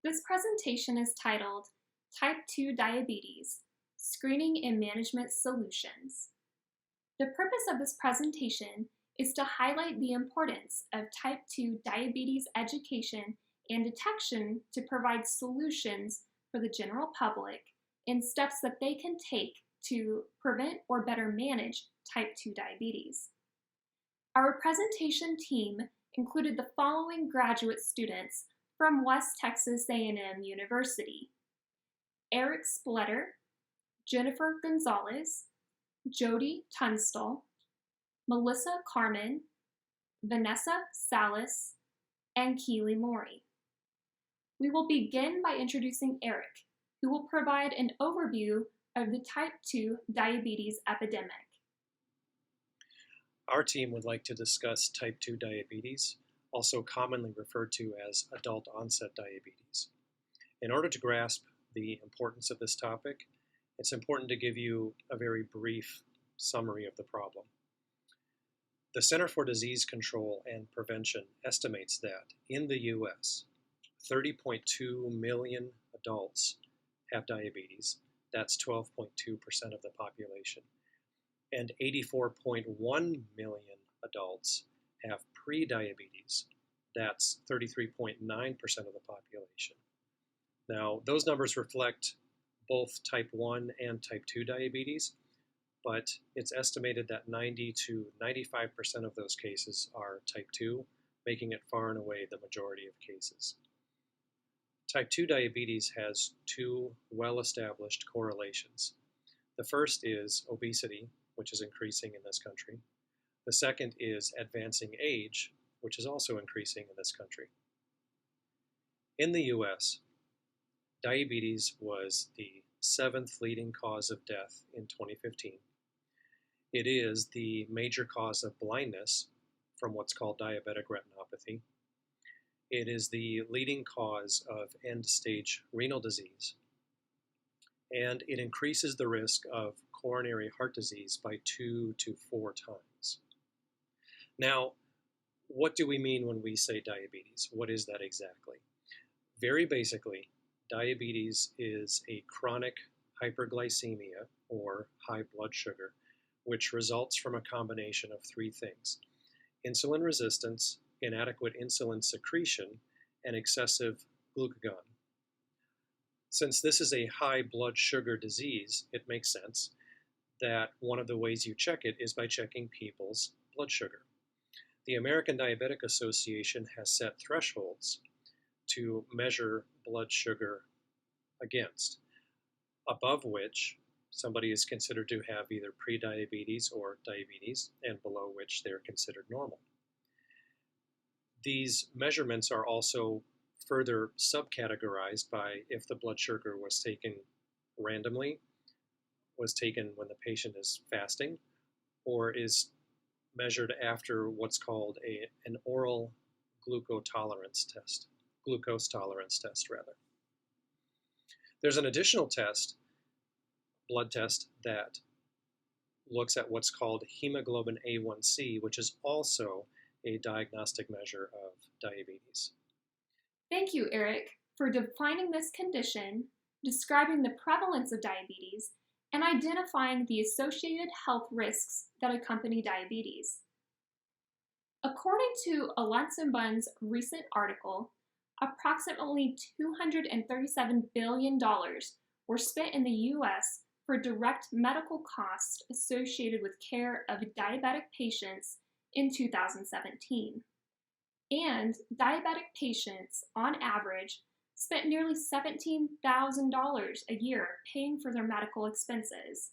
This presentation is titled Type 2 Diabetes, Screening and Management Solutions. The purpose of this presentation is to highlight the importance of type 2 diabetes education and detection to provide solutions for the general public and steps that they can take to prevent or better manage type 2 diabetes. Our presentation team included the following graduate students from West Texas A&M University: Erik Spletter, Jennifer Gonzales, Jodi Tunstall, Melissa Carmen, Vanessa Salas, and Keeley Moree. We will begin by introducing Erik, who will provide an overview of the type 2 diabetes epidemic. Our team would like to discuss type 2 diabetes, also commonly referred to as adult onset diabetes. In order to grasp the importance of this topic, it's important to give you a very brief summary of the problem. The Center for Disease Control and Prevention estimates that in the U.S., 30.2 million adults have diabetes. That's 12.2% of the population. And 84.1 million adults have prediabetes. That's 33.9% of the population. Now, those numbers reflect both type 1 and type 2 diabetes, but it's estimated that 90 to 95% of those cases are type 2, making it far and away the majority of cases. Type 2 diabetes has two well-established correlations. The first is obesity, which is increasing in this country. The second is advancing age, which is also increasing in this country. In the US, diabetes was the 7th leading cause of death in 2015. It is the major cause of blindness from what's called diabetic retinopathy. It is the leading cause of end-stage renal disease. And it increases the risk of coronary heart disease by 2 to 4 times. Now, what do we mean when we say diabetes? What is that exactly? Very basically, diabetes is a chronic hyperglycemia, or high blood sugar, which results from a combination of 3 things: insulin resistance, inadequate insulin secretion, and excessive glucagon. Since this is a high blood sugar disease, it makes sense that one of the ways you check it is by checking people's blood sugar. The American Diabetic Association has set thresholds to measure blood sugar against, above which somebody is considered to have either prediabetes or diabetes, and below which they're considered normal. These measurements are also further subcategorized by if the blood sugar was taken randomly, was taken when the patient is fasting, or is measured after what's called an oral glucose tolerance test. There's an additional test, blood test, that looks at what's called hemoglobin A1C, which is also a diagnostic measure of diabetes. Thank you, Erik, for defining this condition, describing the prevalence of diabetes, and identifying the associated health risks that accompany diabetes. According to Bun's recent article, approximately $237 billion were spent in the U.S. for direct medical costs associated with care of diabetic patients in 2017. And diabetic patients, on average, spent nearly $17,000 a year paying for their medical expenses.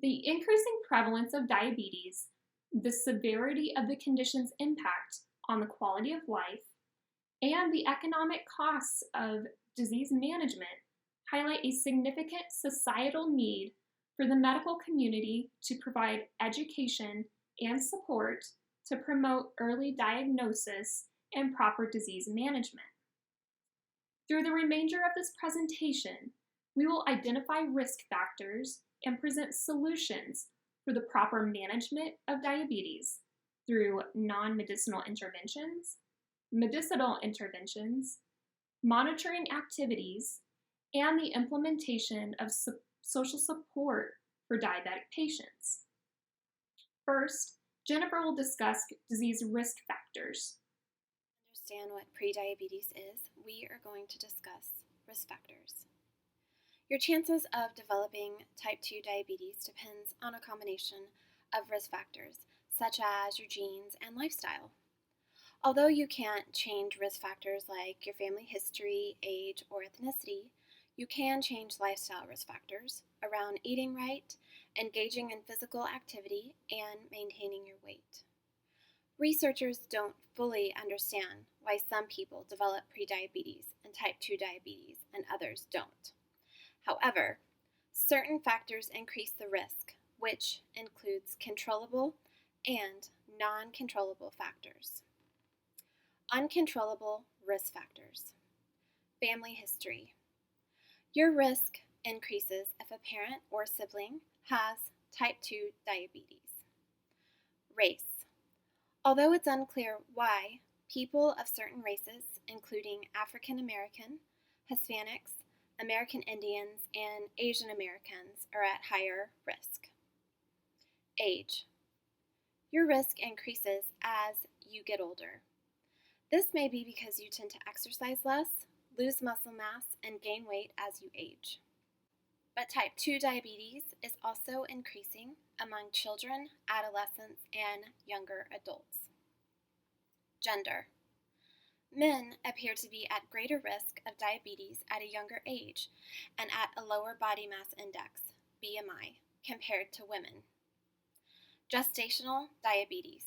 The increasing prevalence of diabetes, the severity of the condition's impact on the quality of life, and the economic costs of disease management highlight a significant societal need for the medical community to provide education and support to promote early diagnosis and proper disease management. Through the remainder of this presentation, we will identify risk factors and present solutions for the proper management of diabetes through non-medicinal interventions, medicinal interventions, monitoring activities, and the implementation of social support for diabetic patients. First, Jennifer will discuss disease risk factors. To understand what prediabetes is, we are going to discuss risk factors. Your chances of developing type 2 diabetes depends on a combination of risk factors, such as your genes and lifestyle. Although you can't change risk factors like your family history, age, or ethnicity, you can change lifestyle risk factors around eating right, engaging in physical activity, and maintaining your weight. Researchers don't fully understand why some people develop prediabetes and type 2 diabetes and others don't. However, certain factors increase the risk, which includes controllable and non-controllable factors. Uncontrollable risk factors. Family history. Your risk increases if a parent or sibling has type 2 diabetes. Race. Although it's unclear why, people of certain races, including African American, Hispanics, American Indians, and Asian Americans, are at higher risk. Age. Your risk increases as you get older. This may be because you tend to exercise less, lose muscle mass, and gain weight as you age. But type 2 diabetes is also increasing among children, adolescents, and younger adults. Gender. Men appear to be at greater risk of diabetes at a younger age and at a lower body mass index, BMI, compared to women. Gestational diabetes.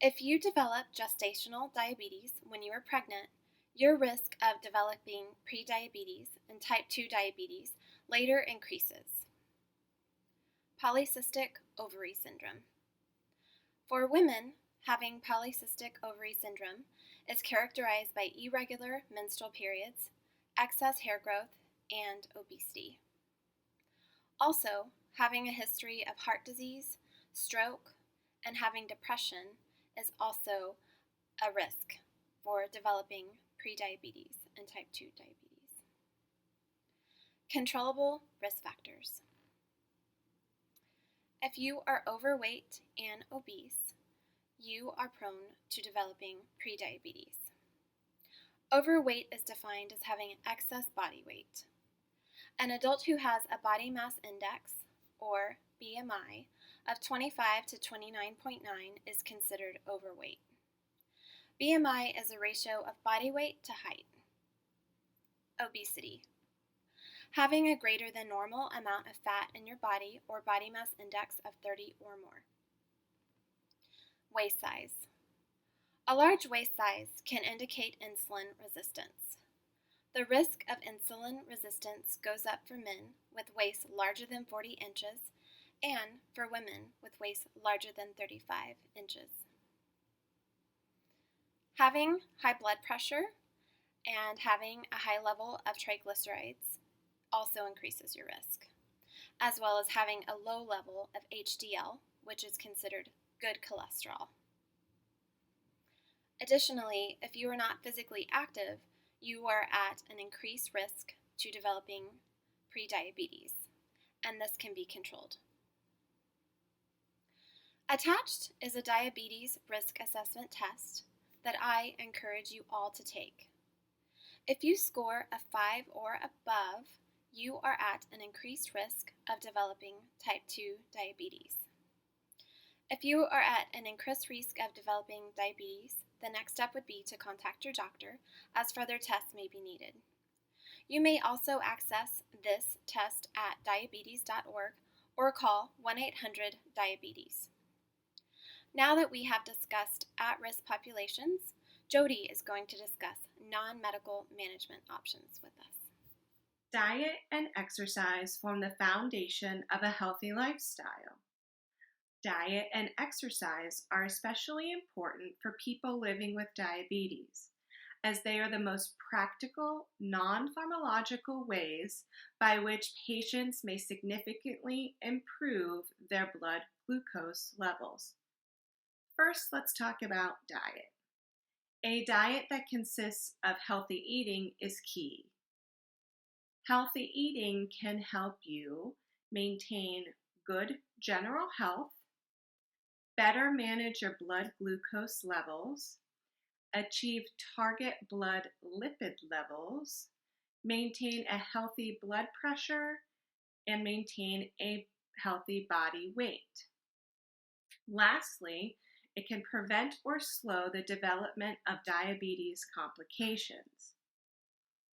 If you develop gestational diabetes when you are pregnant, your risk of developing prediabetes and type 2 diabetes later increases. Polycystic ovary syndrome. For women, having polycystic ovary syndrome is characterized by irregular menstrual periods, excess hair growth, and obesity. Also, having a history of heart disease, stroke, and having depression is also a risk for developing prediabetes and type 2 diabetes. Controllable risk factors. If you are overweight and obese, you are prone to developing prediabetes. Overweight is defined as having excess body weight. An adult who has a body mass index, or BMI, of 25 to 29.9 is considered overweight. BMI is a ratio of body weight to height. Obesity. Having a greater than normal amount of fat in your body or body mass index of 30 or more. Waist size. A large waist size can indicate insulin resistance. The risk of insulin resistance goes up for men with waists larger than 40 inches and for women with waists larger than 35 inches. Having high blood pressure and having a high level of triglycerides also increases your risk, as well as having a low level of HDL, which is considered good cholesterol. Additionally, if you are not physically active, you are at an increased risk to developing prediabetes, and this can be controlled. Attached is a diabetes risk assessment test that I encourage you all to take. If you score a 5 or above, you are at an increased risk of developing type 2 diabetes. If you are at an increased risk of developing diabetes, the next step would be to contact your doctor, as further tests may be needed. You may also access this test at diabetes.org or call 1-800-DIABETES. Now that we have discussed at-risk populations, Jodi is going to discuss non-medical management options with us. Diet and exercise form the foundation of a healthy lifestyle. Diet and exercise are especially important for people living with diabetes, as they are the most practical, non-pharmacological ways by which patients may significantly improve their blood glucose levels. First, let's talk about diet. A diet that consists of healthy eating is key. Healthy eating can help you maintain good general health, better manage your blood glucose levels, achieve target blood lipid levels, maintain a healthy blood pressure, and maintain a healthy body weight. Lastly, it can prevent or slow the development of diabetes complications.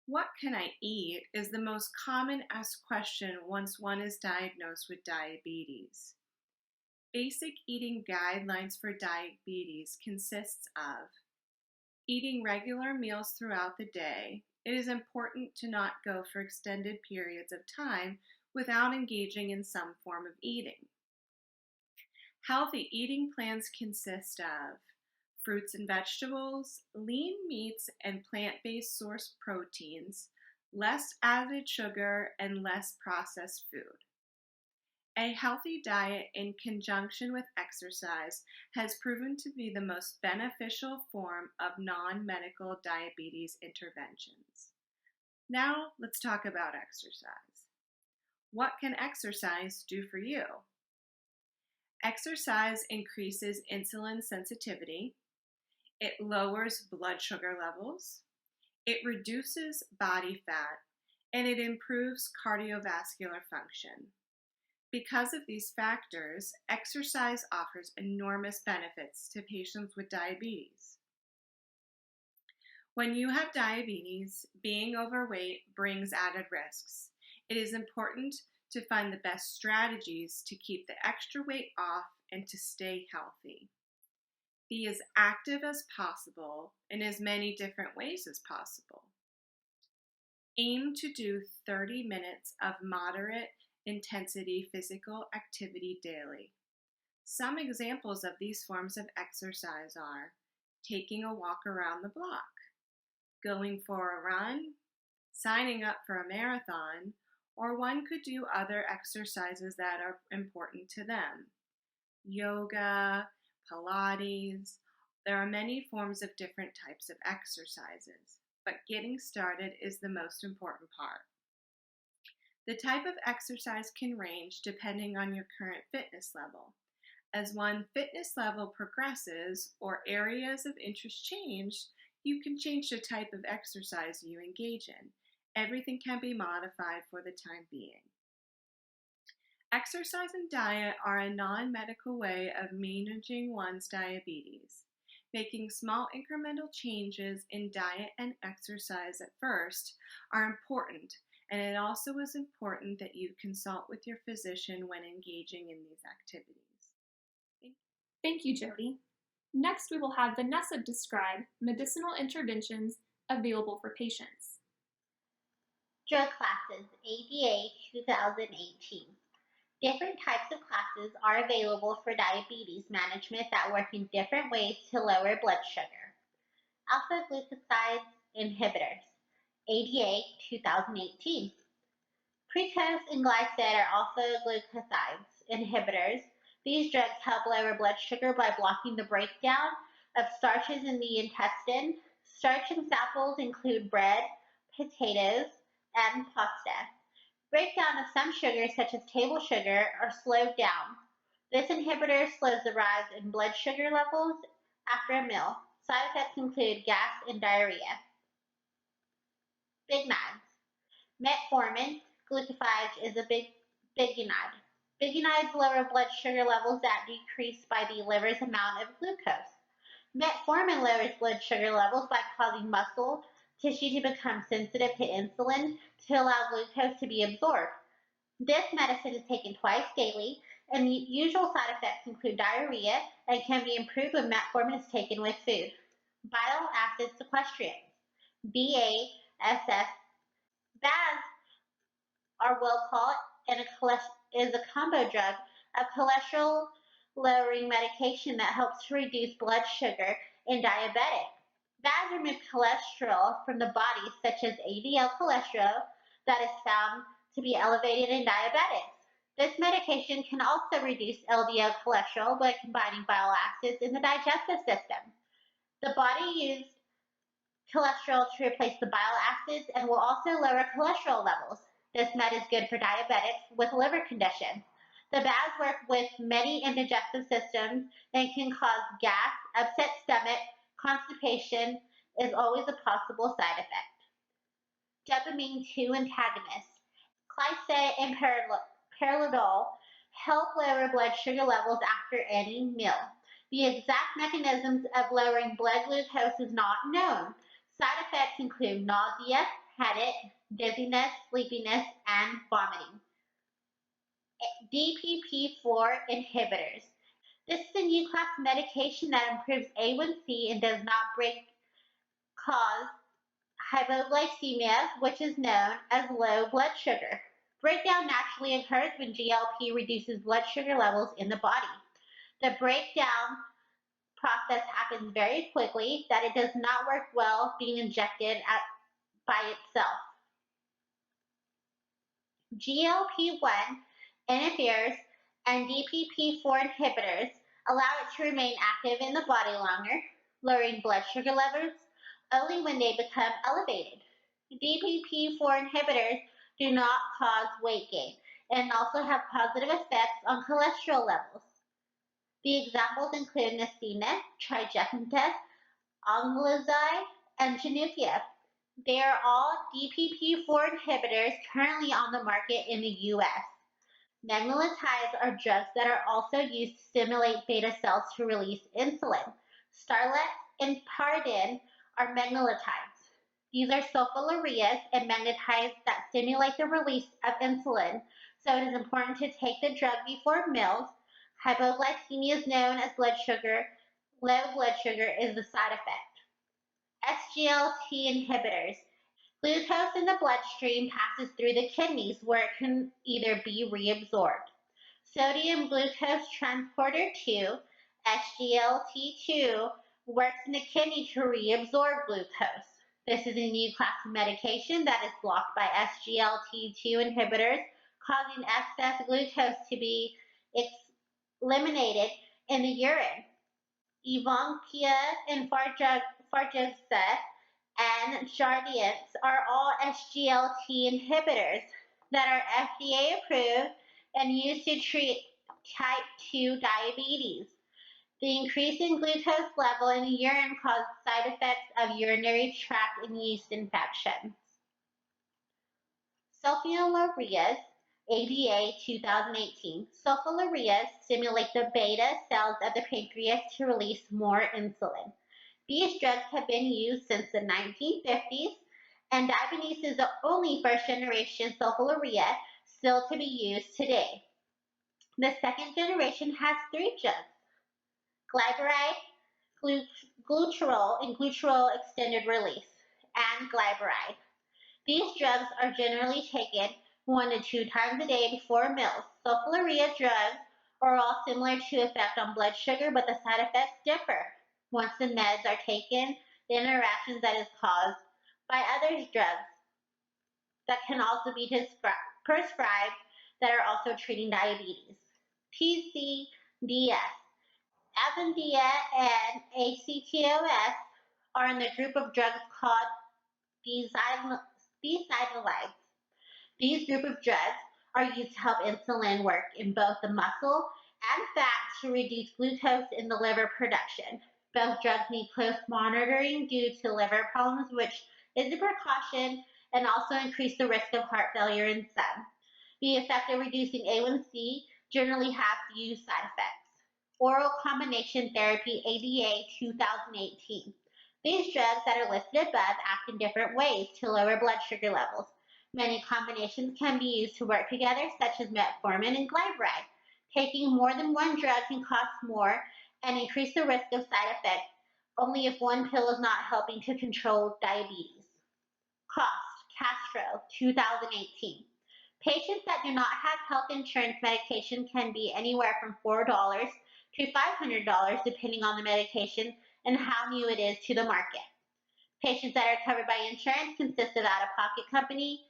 What can I eat is the most common asked question once one is diagnosed with diabetes. Basic eating guidelines for diabetes consists of eating regular meals throughout the day. It is important to not go for extended periods of time without engaging in some form of eating. Healthy eating plans consist of fruits and vegetables, lean meats and plant-based source proteins, less added sugar, and less processed food. A healthy diet in conjunction with exercise has proven to be the most beneficial form of non-medical diabetes interventions. Now let's talk about exercise. What can exercise do for you? Exercise increases insulin sensitivity, it lowers blood sugar levels, it reduces body fat, and it improves cardiovascular function. Because of these factors, exercise offers enormous benefits to patients with diabetes. When you have diabetes, being overweight brings added risks. It is important to find the best strategies to keep the extra weight off and to stay healthy. Be as active as possible in as many different ways as possible. Aim to do 30 minutes of moderate intensity physical activity daily. Some examples of these forms of exercise are taking a walk around the block, going for a run, signing up for a marathon, or one could do other exercises that are important to them. Yoga, Pilates, there are many forms of different types of exercises, but getting started is the most important part. The type of exercise can range depending on your current fitness level. As one fitness level progresses or areas of interest change, you can change the type of exercise you engage in. Everything can be modified for the time being. Exercise and diet are a non-medical way of managing one's diabetes. Making small incremental changes in diet and exercise at first are important, and it also is important that you consult with your physician when engaging in these activities. Thank you, Jodi. Next, we will have Vanessa describe medicinal interventions available for patients. Drug classes, ADA 2018. Different types of classes are available for diabetes management that work in different ways to lower blood sugar. Alpha glucoside inhibitors, ADA 2018. Fructose and glycid are alpha glucoside inhibitors. These drugs help lower blood sugar by blocking the breakdown of starches in the intestine. Starch examples include bread, potatoes, and pasta. Breakdown of some sugars, such as table sugar, are slowed down. This inhibitor slows the rise in blood sugar levels after a meal. Side effects include gas and diarrhea. Bignides. Metformin glucophage is a bignide. Bignides lower blood sugar levels that decrease by the liver's amount of glucose. Metformin lowers blood sugar levels by causing muscle tissue to become sensitive to insulin to allow glucose to be absorbed. This medicine is taken twice daily, and the usual side effects include diarrhea and can be improved when metformin is taken with food. Bile acid sequestrants, BASF. BAS are well called and is a combo drug of cholesterol-lowering medication that helps to reduce blood sugar in diabetics. BAS remove cholesterol from the body, such as ADL cholesterol, that is found to be elevated in diabetics. This medication can also reduce LDL cholesterol by combining bile acids in the digestive system. The body used cholesterol to replace the bile acids and will also lower cholesterol levels. This med is good for diabetics with liver conditions. The baths work with many indigestive systems and can cause gas, upset stomach, constipation is always a possible side effect. Dopamine 2 antagonists, Clysate and Parilodol, help lower blood sugar levels after any meal. The exact mechanisms of lowering blood glucose is not known. Side effects include nausea, headache, dizziness, sleepiness, and vomiting. DPP-4 inhibitors. This is a new class of medication that improves A1C and does not cause hypoglycemia, which is known as low blood sugar. Breakdown naturally occurs when GLP reduces blood sugar levels in the body. The breakdown process happens very quickly, that it does not work well being injected by itself. GLP-1 interferes and DPP-4 inhibitors allow it to remain active in the body longer, lowering blood sugar levels only when they become elevated. DPP-4 inhibitors do not cause weight gain and also have positive effects on cholesterol levels. The examples include Nasina, Trijecta, Onglyzide, and Januvia. They are all DPP-4 inhibitors currently on the market in the U.S. Magnolitides are drugs that are also used to stimulate beta cells to release insulin. Starlet and Pardin are magnolitides. These are sulfonylureas and magnetides that stimulate the release of insulin, so it is important to take the drug before meals. Hypoglycemia is known as blood sugar. Low blood sugar is the side effect. SGLT inhibitors. Glucose in the bloodstream passes through the kidneys where it can either be reabsorbed. Sodium glucose transporter 2, SGLT2, works in the kidney to reabsorb glucose. This is a new class of medication that is blocked by SGLT2 inhibitors, causing excess glucose to be eliminated in the urine. Evonkea and Farjogsa and Jardiance are all SGLT inhibitors that are FDA approved and used to treat type 2 diabetes. The increase in glucose level in the urine causes side effects of urinary tract and yeast infections. Sulfonylureas, ADA 2018. Sulfonylureas stimulate the beta cells of the pancreas to release more insulin. These drugs have been used since the 1950s, and diabetes is the only first-generation sulfonylurea still to be used today. The second generation has 3 drugs: glyburide, glutarol, and glutarol extended release, and glyburide. These drugs are generally taken 1 to 2 times a day before meals. Sulfonylurea drugs are all similar to effect on blood sugar, but the side effects differ. Once the meds are taken, the interactions that is caused by other drugs that can also be prescribed that are also treating diabetes. PCDS. Azendia and ACTOS are in the group of drugs called desynolides. These group of drugs are used to help insulin work in both the muscle and fat to reduce glucose in the liver production. Both drugs need close monitoring due to liver problems, which is a precaution and also increase the risk of heart failure in some. The effect of reducing A1C generally has few side effects. Oral combination therapy, ADA 2018. These drugs that are listed above act in different ways to lower blood sugar levels. Many combinations can be used to work together, such as metformin and glyburide. Taking more than one drug can cost more and increase the risk of side effects, only if one pill is not helping to control diabetes. Cost, Castro, 2018. Patients that do not have health insurance medication can be anywhere from $4 to $500 depending on the medication and how new it is to the market. Patients that are covered by insurance consist of out-of-pocket company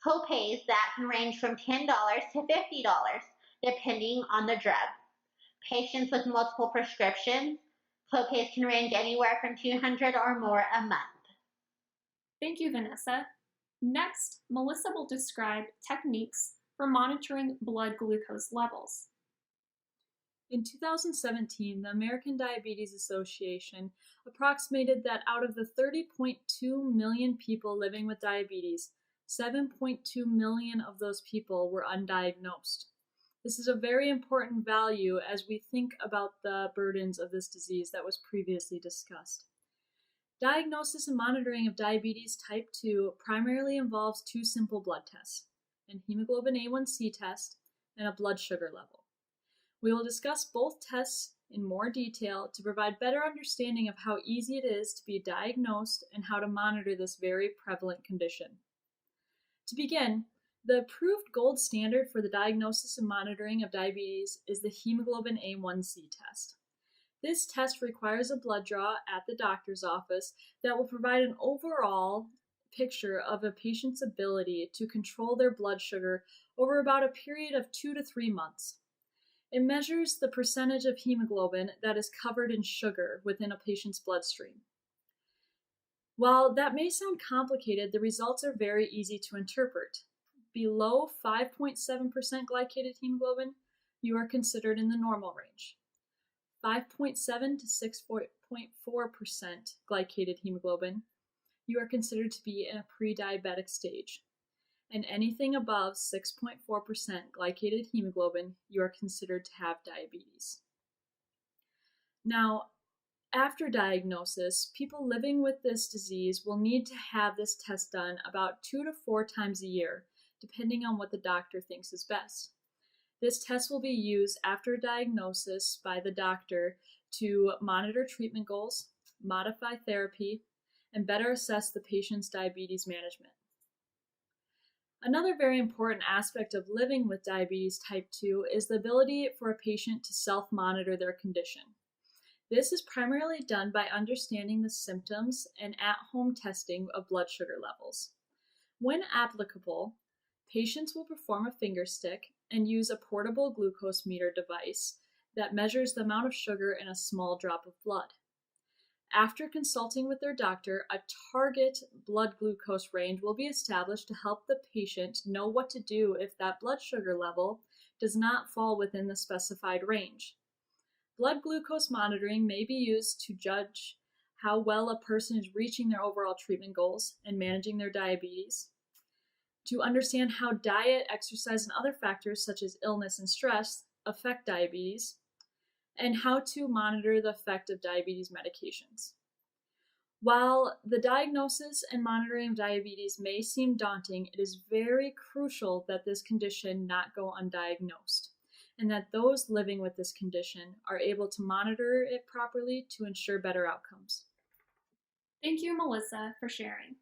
copays that can range from $10 to $50 depending on the drug. Patients with multiple prescriptions, copays can range anywhere from $200 or more a month. Thank you, Vanessa. Next, Melissa will describe techniques for monitoring blood glucose levels. In 2017, the American Diabetes Association approximated that out of the 30.2 million people living with diabetes, 7.2 million of those people were undiagnosed. This is a very important value as we think about the burdens of this disease that was previously discussed. Diagnosis and monitoring of diabetes type 2 primarily involves two simple blood tests, an hemoglobin A1C test and a blood sugar level. We will discuss both tests in more detail to provide better understanding of how easy it is to be diagnosed and how to monitor this very prevalent condition. To begin, the approved gold standard for the diagnosis and monitoring of diabetes is the hemoglobin A1C test. This test requires a blood draw at the doctor's office that will provide an overall picture of a patient's ability to control their blood sugar over about a period of 2 to 3 months. It measures the percentage of hemoglobin that is covered in sugar within a patient's bloodstream. While that may sound complicated, the results are very easy to interpret. Below 5.7% glycated hemoglobin, you are considered in the normal range. 5.7 to 6.4% glycated hemoglobin, you are considered to be in a pre-diabetic stage. And anything above 6.4% glycated hemoglobin, you are considered to have diabetes. Now, after diagnosis, people living with this disease will need to have this test done about 2 to 4 times a year, depending on what the doctor thinks is best. This test will be used after diagnosis by the doctor to monitor treatment goals, modify therapy, and better assess the patient's diabetes management. Another very important aspect of living with diabetes type 2 is the ability for a patient to self-monitor their condition. This is primarily done by understanding the symptoms and at-home testing of blood sugar levels. When applicable, patients will perform a finger stick and use a portable glucose meter device that measures the amount of sugar in a small drop of blood. After consulting with their doctor, a target blood glucose range will be established to help the patient know what to do if that blood sugar level does not fall within the specified range. Blood glucose monitoring may be used to judge how well a person is reaching their overall treatment goals and managing their diabetes, to understand how diet, exercise, and other factors such as illness and stress affect diabetes, and how to monitor the effect of diabetes medications. While the diagnosis and monitoring of diabetes may seem daunting, it is very crucial that this condition not go undiagnosed, and that those living with this condition are able to monitor it properly to ensure better outcomes. Thank you, Melissa, for sharing.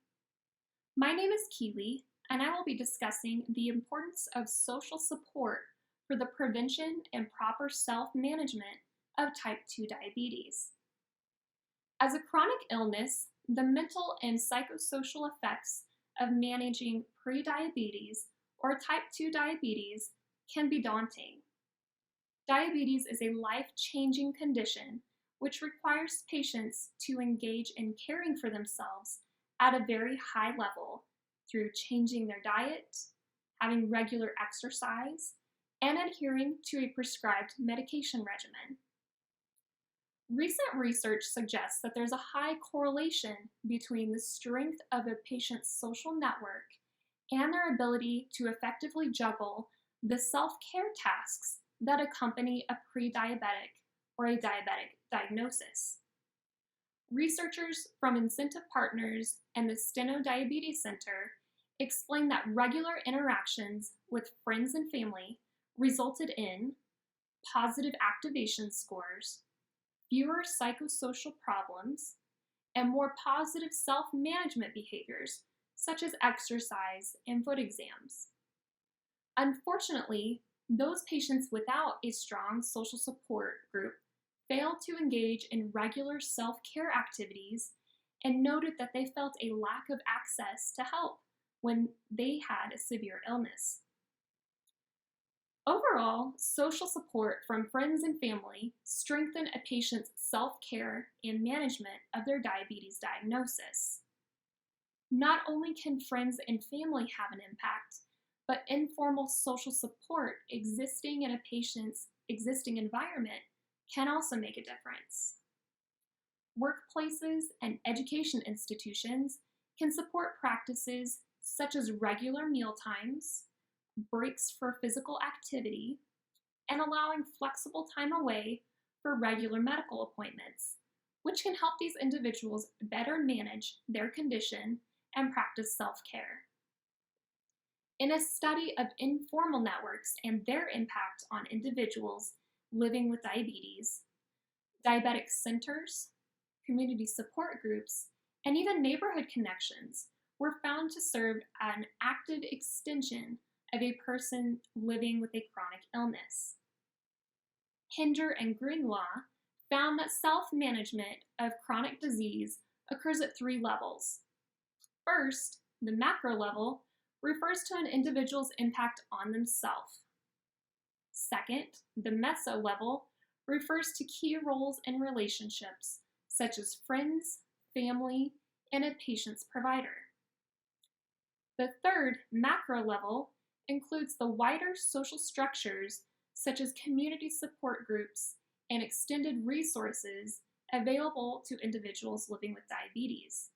My name is Keeley, and I will be discussing the importance of social support for the prevention and proper self-management of type 2 diabetes. As a chronic illness, the mental and psychosocial effects of managing prediabetes or type 2 diabetes can be daunting. Diabetes is a life-changing condition which requires patients to engage in caring for themselves at a very high level through changing their diet, having regular exercise, and adhering to a prescribed medication regimen. Recent research suggests that there's a high correlation between the strength of a patient's social network and their ability to effectively juggle the self-care tasks that accompany a pre-diabetic or a diabetic diagnosis. Researchers from Incentive Partners and the Steno Diabetes Center explain that regular interactions with friends and family resulted in positive activation scores, fewer psychosocial problems, and more positive self-management behaviors such as exercise and foot exams. Unfortunately, those patients without a strong social support group failed to engage in regular self-care activities and noted that they felt a lack of access to help when they had a severe illness. Overall, social support from friends and family strengthen a patient's self-care and management of their diabetes diagnosis. Not only can friends and family have an impact, but informal social support existing in a patient's existing environment can also make a difference. Workplaces and education institutions can support practices such as regular meal times, breaks for physical activity, and allowing flexible time away for regular medical appointments, which can help these individuals better manage their condition and practice self-care. In a study of informal networks and their impact on individuals living with diabetes, diabetic centers, community support groups, and even neighborhood connections were found to serve an active extension of a person living with a chronic illness. Hinder and Greenlaw found that self-management of chronic disease occurs at 3 levels. First, the macro level refers to an individual's impact on themselves. Second, the meso level refers to key roles in relationships, such as friends, family, and a patient's provider. The third, macro level, includes the wider social structures, such as community support groups and extended resources available to individuals living with diabetes.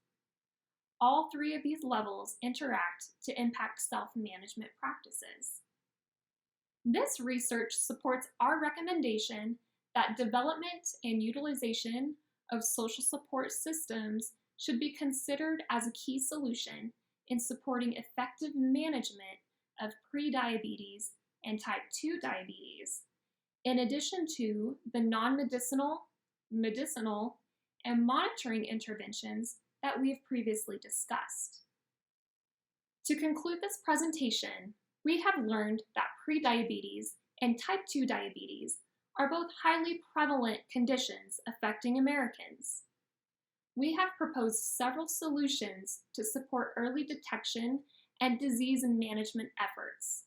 All 3 of these levels interact to impact self-management practices. This research supports our recommendation that development and utilization of social support systems should be considered as a key solution in supporting effective management of prediabetes and type 2 diabetes, in addition to the non-medicinal, medicinal, and monitoring interventions that we have previously discussed. To conclude this presentation, we have learned that prediabetes and type 2 diabetes are both highly prevalent conditions affecting Americans. We have proposed several solutions to support early detection and disease management efforts.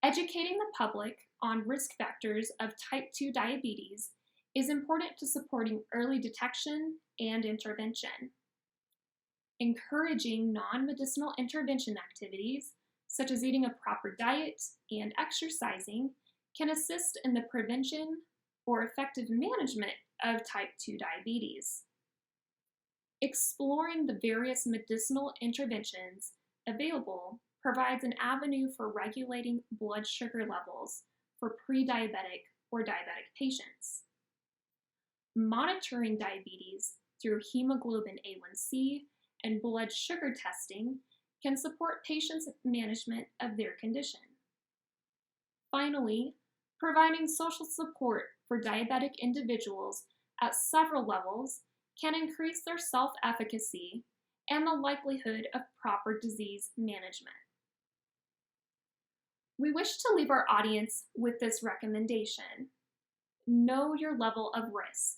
Educating the public on risk factors of type 2 diabetes is important to supporting early detection and intervention. Encouraging non-medicinal intervention activities, such as eating a proper diet and exercising, can assist in the prevention or effective management of type 2 diabetes. Exploring the various medicinal interventions available provides an avenue for regulating blood sugar levels for pre-diabetic or diabetic patients. Monitoring diabetes through hemoglobin A1C and blood sugar testing can support patients' management of their condition. Finally, providing social support for diabetic individuals at several levels can increase their self-efficacy and the likelihood of proper disease management. We wish to leave our audience with this recommendation. Know your level of risk.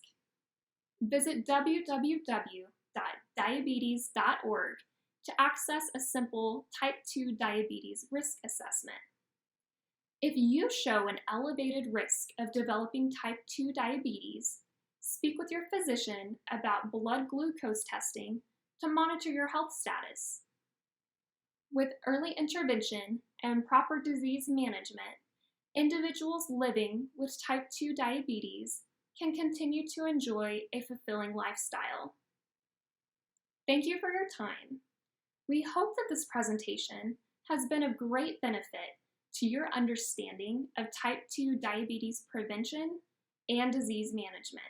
Visit www.diabetes.org to access a simple type 2 diabetes risk assessment. If you show an elevated risk of developing type 2 diabetes, speak with your physician about blood glucose testing to monitor your health status. With early intervention and proper disease management, individuals living with type 2 diabetes can continue to enjoy a fulfilling lifestyle. Thank you for your time. We hope that this presentation has been of great benefit to your understanding of type 2 diabetes prevention and disease management.